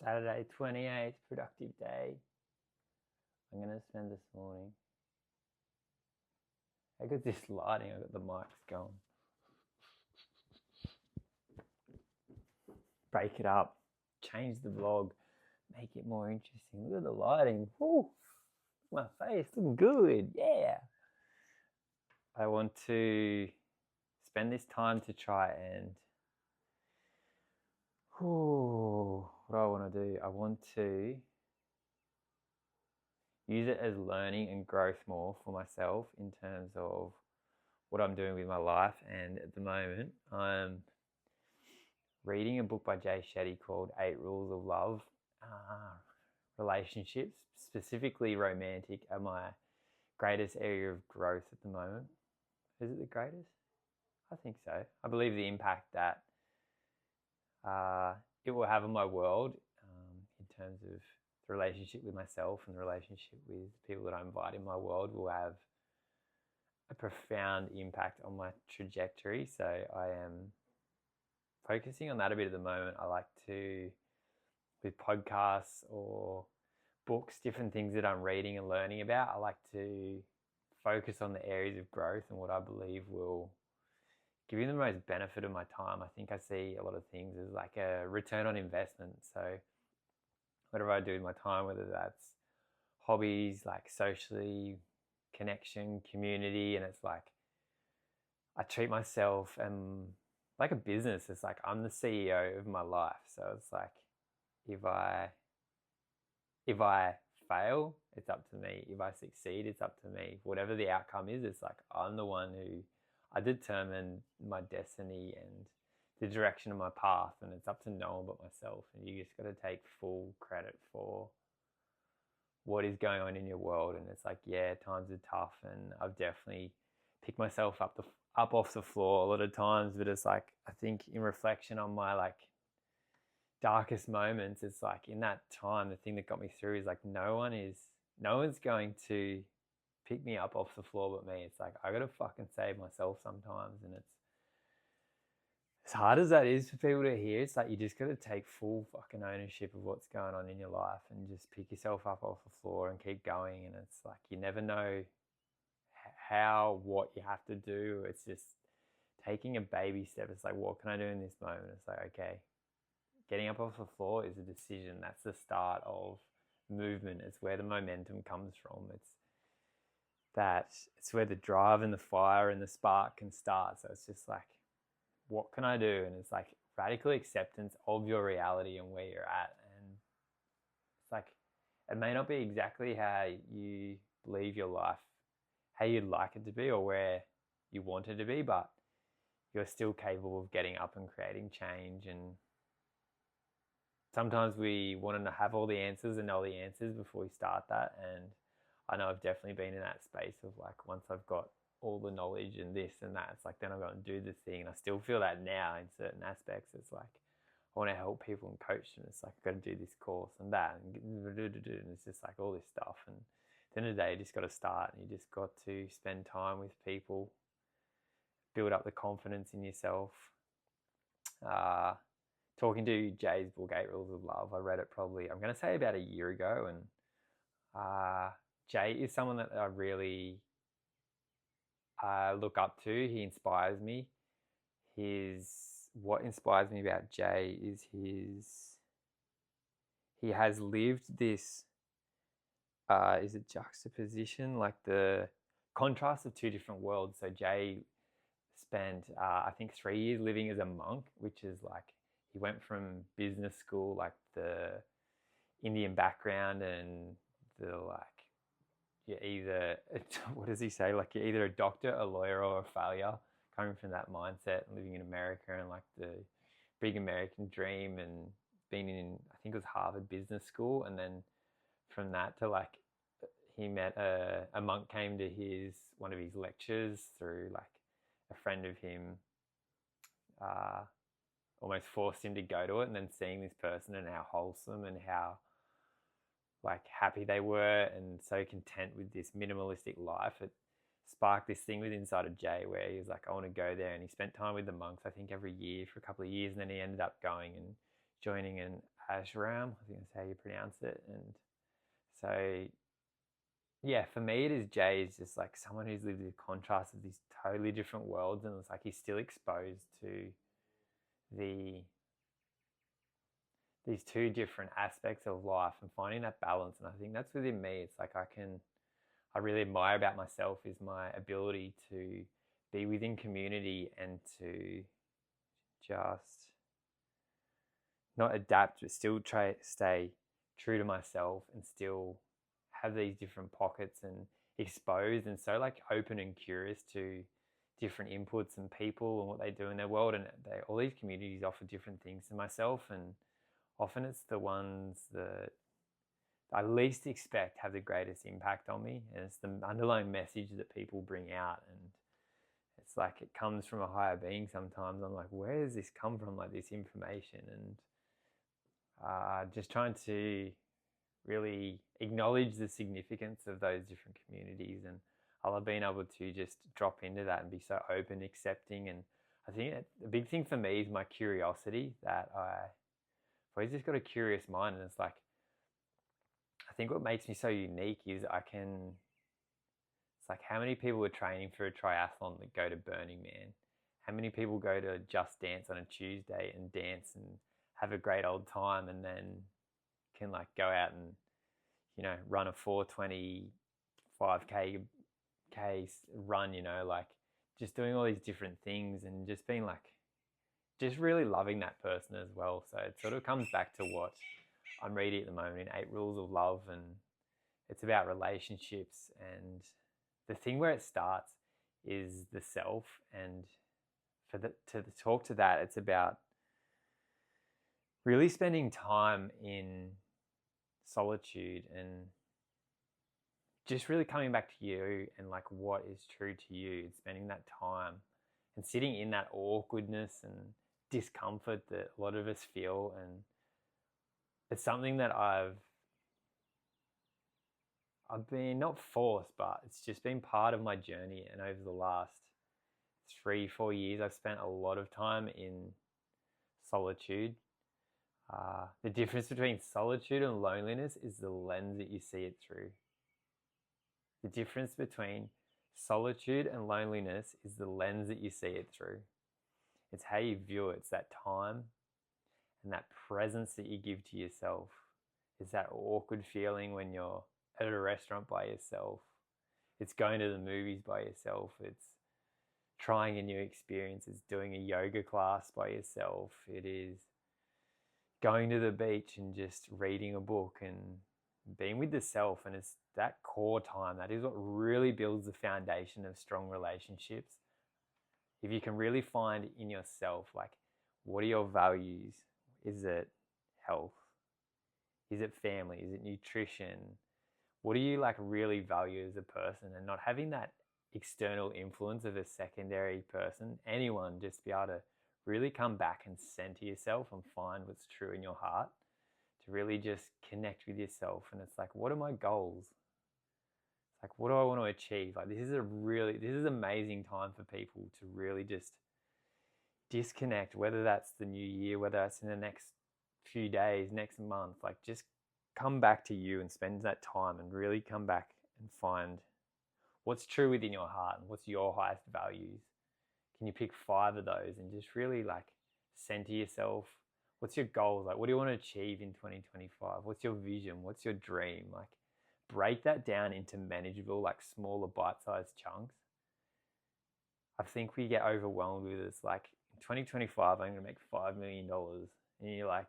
Saturday 28th, productive day. I'm going to spend this morning. I got this lighting, I got the mics going. Break it up, change the vlog, make it more interesting. Look at the lighting. Woo! My face looking good, yeah. I want to spend this time to try and what do I want to do? I want to use it as learning and growth more for myself in terms of what I'm doing with my life. And at the moment, I'm reading a book by Jay Shetty called 8 Rules of Love. Relationships, specifically romantic, are my greatest area of growth at the moment. Is it the greatest? I think so. I believe the impact that it will have on my world in terms of the relationship with myself and the relationship with people that I invite in my world will have a profound impact on my trajectory. So I am focusing on that a bit at the moment. I like to, with podcasts or books, different things that I'm reading and learning about, I like to focus on the areas of growth and what I believe will give you the most benefit of my time. I think I see a lot of things as like a return on investment. So whatever I do with my time, whether that's hobbies, like socially, connection, community, and it's like I treat myself and like a business. It's like I'm the CEO of my life. So it's like if I fail, it's up to me. If I succeed, it's up to me. Whatever the outcome is, it's like I'm the one who I determine my destiny and the direction of my path, and it's up to no one but myself. And you just got to take full credit for what is going on in your world. And it's like, yeah, times are tough, and I've definitely picked myself up off the floor a lot of times. But it's like, I think in reflection on my like darkest moments, it's like in that time, the thing that got me through is like no one's going to pick me up off the floor but me. It's like I gotta fucking save myself sometimes. And it's as hard as that is for people to hear, it's like you just gotta take full fucking ownership of what's going on in your life and just pick yourself up off the floor and keep going. And it's like you never know what you have to do. It's just taking a baby step. It's like, what can I do in this moment? It's like, okay, getting up off the floor is a decision. That's the start of movement. It's where the momentum comes from. It's where the drive and the fire and the spark can start. So it's just like, what can I do? And it's like radical acceptance of your reality and where you're at. And it's like, it may not be exactly how you believe your life, how you'd like it to be or where you want it to be, but you're still capable of getting up and creating change. And sometimes we want to have all the answers and know the answers before we start that. And I know I've definitely been in that space of like, once I've got all the knowledge and this and that, it's like, then I've got to do this thing. And I still feel that now in certain aspects. It's like, I want to help people and coach them. It's like, I've got to do this course and that. And it's just like all this stuff. And at the end of the day, you just got to start and you just got to spend time with people, build up the confidence in yourself. Talking to Jay's book, 8 Rules of Love, I read it probably, I'm going to say about a year ago. And Jay is someone that I really look up to. He inspires me. What inspires me about Jay is he has lived this, is it juxtaposition, like the contrast of two different worlds. So Jay spent, I think 3 years living as a monk, which is like, he went from business school, like the Indian background and the like, you're either, what does he say? Like you're either a doctor, a lawyer, or a failure, coming from that mindset and living in America and like the big American dream and being in, I think it was Harvard Business School. And then from that to like, he met a monk came to one of his lectures through like a friend of him, almost forced him to go to it, and then seeing this person and how wholesome and how like happy they were and so content with this minimalistic life, it sparked this thing with inside of Jay where he was like, I want to go there. And he spent time with the monks, I think every year for a couple of years, and then he ended up going and joining Ashram, I think that's how you pronounce it. And so, yeah, for me, it is Jay is just like someone who's lived the contrast of these totally different worlds, and it's like he's still exposed to the these two different aspects of life and finding that balance. And I think that's within me. It's like I really admire about myself is my ability to be within community and to just not adapt, but still try stay true to myself and still have these different pockets and exposed and so like open and curious to different inputs and people and what they do in their world. And all these communities offer different things to myself, and often it's the ones that I least expect have the greatest impact on me. And it's the underlying message that people bring out. And it's like it comes from a higher being sometimes. I'm like, where does this come from? Like this information. And just trying to really acknowledge the significance of those different communities. And I love being able to just drop into that and be so open, accepting. And I think the big thing for me is my curiosity, that I've always just got a curious mind. And it's like, I think what makes me so unique is it's like how many people are training for a triathlon that go to Burning Man? How many people go to Just Dance on a Tuesday and dance and have a great old time, and then can like go out and, you know, run a 4:20 5K run, you know, like just doing all these different things and just being like, just really loving that person as well. So it sort of comes back to what I'm reading at the moment in 8 Rules of Love, and it's about relationships. And the thing where it starts is the self, and to talk to that, it's about really spending time in solitude and just really coming back to you and like what is true to you, and spending that time and sitting in that awkwardness and discomfort that a lot of us feel. And it's something that I've been not forced, but it's just been part of my journey. And over the last 3-4 years, I've spent a lot of time in solitude. The difference between solitude and loneliness is the lens that you see it through. The difference between solitude and loneliness is the lens that you see it through. It's how you view it. It's that time and that presence that you give to yourself. It's that awkward feeling when you're at a restaurant by yourself. It's going to the movies by yourself. It's trying a new experience. It's doing a yoga class by yourself. It is going to the beach and just reading a book and being with the self. And it's that core time. That is what really builds the foundation of strong relationships. If you can really find in yourself, like, what are your values? Is it health? Is it family? Is it nutrition? What do you like really value as a person? And not having that external influence of a secondary person, anyone, just be able to really come back and center yourself and find what's true in your heart, to really just connect with yourself. And it's like, what are my goals? It's like, what do I want to achieve? Like, this is amazing time for people to really just disconnect, whether that's the new year, whether that's in the next few days, next month. Like, just come back to you and spend that time and really come back and find what's true within your heart and what's your highest values. Can you pick 5 of those and just really like center yourself? What's your goals? Like, what do you want to achieve in 2025? What's your vision? What's your dream? Like, break that down into manageable, like smaller bite-sized chunks. I think we get overwhelmed with this. Like, in 2025, I'm going to make $5 million. And you're like,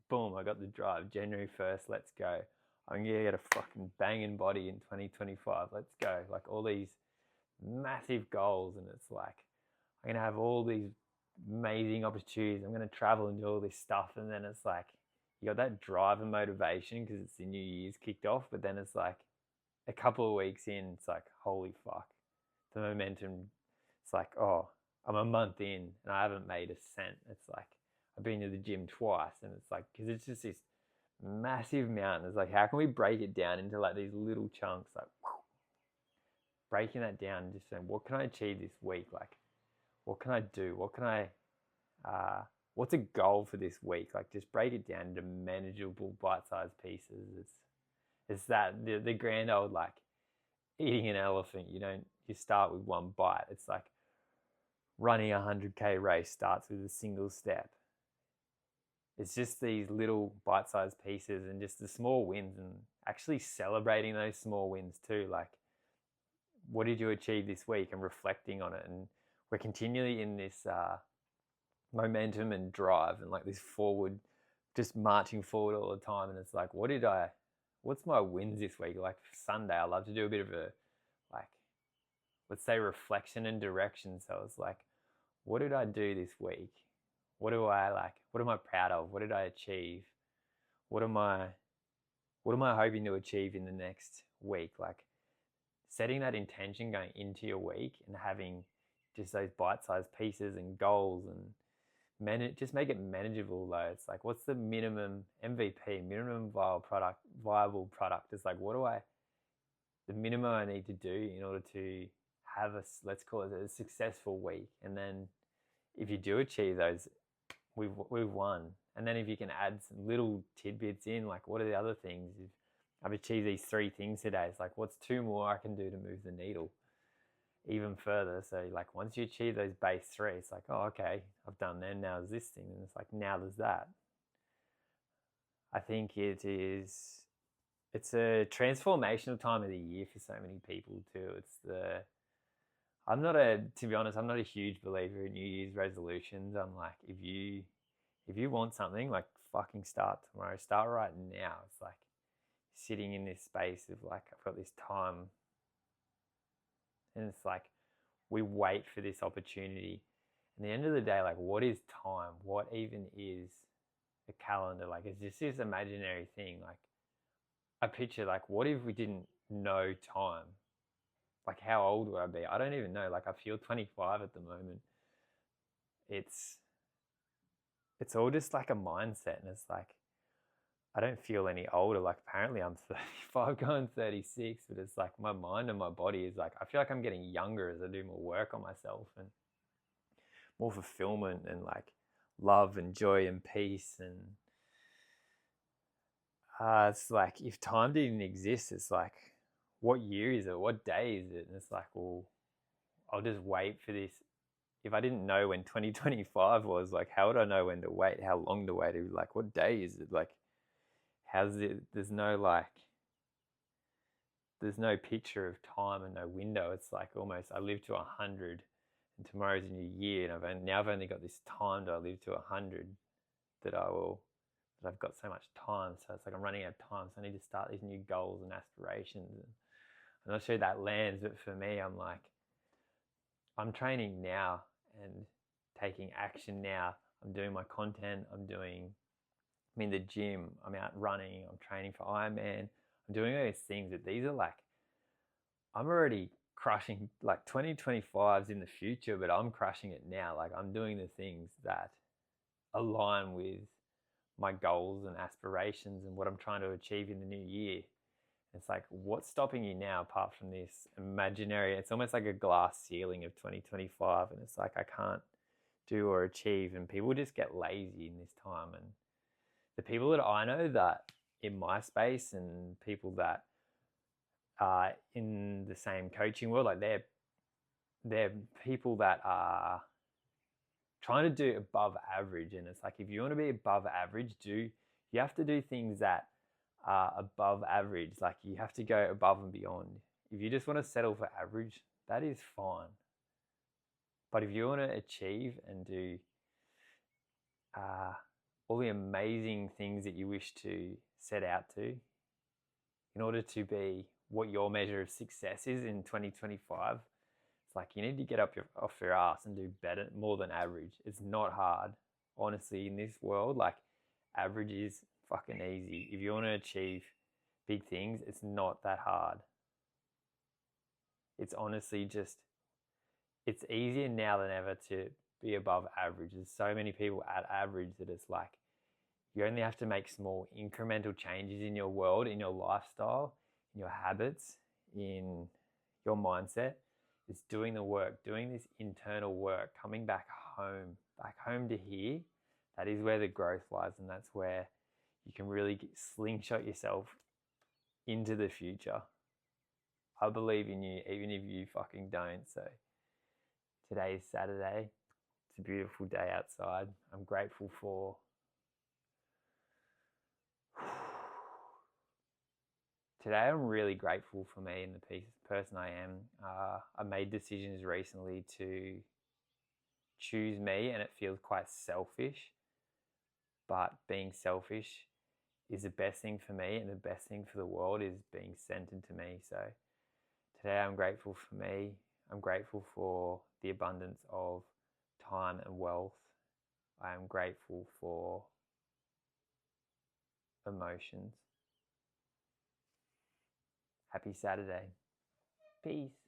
boom, I got the drive. January 1st, let's go. I'm going to get a fucking banging body in 2025. Let's go. Like, all these massive goals. And it's like, I'm going to have all these amazing opportunities. I'm going to travel and do all this stuff. And then it's like, you got that drive and motivation because it's the new year's kicked off. But then it's like a couple of weeks in, it's like, holy fuck. The momentum, it's like, oh, I'm a month in and I haven't made a cent. It's like, I've been to the gym twice. And it's like, because it's just this massive mountain. It's like, how can we break it down into like these little chunks? Like, whew, breaking that down and just saying, what can I achieve this week? Like, what can I do? What what's a goal for this week? Like, just break it down into manageable bite-sized pieces. It's that the grand old, like, eating an elephant. You start with one bite. It's like running a 100K race starts with a single step. It's just these little bite-sized pieces and just the small wins, and actually celebrating those small wins too. Like, what did you achieve this week, and reflecting on it. And we're continually in this momentum and drive, and like this forward, just marching forward all the time. And it's like, what's my wins this week? Like Sunday, I love to do a bit of a, like, let's say reflection and direction. So it's like, what did I do this week? What am I proud of? What did I achieve? What am I hoping to achieve in the next week? Like, setting that intention going into your week and having just those bite-sized pieces and goals, and just make it manageable though. It's like, what's the minimum MVP, minimum viable product? It's like, the minimum I need to do in order to have let's call it a successful week. And then if you do achieve those, we've won. And then if you can add some little tidbits in, like, what are the other things? If I've achieved these 3 things today, it's like, what's 2 more I can do to move the needle even further? So like, once you achieve those base 3, it's like, oh, okay, I've done them. Now there's this thing, and it's like, now there's that. I think it's a transformational time of the year for so many people too. To be honest, I'm not a huge believer in New Year's resolutions. I'm like, if you want something, like, fucking start tomorrow. Start right now. It's like sitting in this space of like, I've got this time. And it's like, we wait for this opportunity. And at the end of the day, like, what is time? What even is a calendar? Like, it's just this imaginary thing. Like, I picture, like, what if we didn't know time? Like, how old would I be? I don't even know. Like, I feel 25 at the moment. It's all just like a mindset, and it's like, I don't feel any older. Like, apparently I'm 35 going 36, but it's like my mind and my body is like, I feel like I'm getting younger as I do more work on myself and more fulfillment and like love and joy and peace. And it's like, if time didn't exist, it's like, what year is it? What day is it? And it's like, well, I'll just wait for this. If I didn't know when 2025 was, like, how would I know when to wait? How long to wait? Like, what day is it? Like, there's no picture of time and no window. It's like, almost, I live to 100 and tomorrow's a new year, and I've only got this time to live to 100 that I've got so much time. So it's like, I'm running out of time. So I need to start these new goals and aspirations. And I'm not sure that lands, but for me, I'm like, I'm training now and taking action now. I'm doing my content. I'm in the gym. I'm out running. I'm training for Ironman. I'm doing all these things that these are like, I'm already crushing, like, 2025's in the future, but I'm crushing it now. Like, I'm doing the things that align with my goals and aspirations and what I'm trying to achieve in the new year. It's like, what's stopping you now apart from this imaginary, it's almost like a glass ceiling of 2025. And it's like, I can't do or achieve. And people just get lazy in this time. And the people that I know that in my space and people that are in the same coaching world, like, they're people that are trying to do above average. And it's like, if you want to be above average, you have to do things that are above average. Like, you have to go above and beyond. If you just want to settle for average, that is fine. But if you want to achieve and do all the amazing things that you wish to set out to, in order to be what your measure of success is in 2025, it's like, you need to get off your ass and do better, more than average. It's not hard. Honestly, in this world, like, average is fucking easy. If you want to achieve big things, it's not that hard. It's honestly just, it's easier now than ever to be above average. There's so many people at average that it's like, you only have to make small incremental changes in your world, in your lifestyle, in your habits, in your mindset. It's doing the work, doing this internal work, coming back home to here. That is where the growth lies, and that's where you can really slingshot yourself into the future. I believe in you, even if you fucking don't. So today is Saturday. It's a beautiful day outside. I'm grateful for today. I'm really grateful for me and the person I am. I made decisions recently to choose me, and it feels quite selfish. But being selfish is the best thing for me, and the best thing for the world is being centered to me. So today I'm grateful for me. I'm grateful for the abundance of time and wealth. I am grateful for emotions. Happy Saturday. Peace.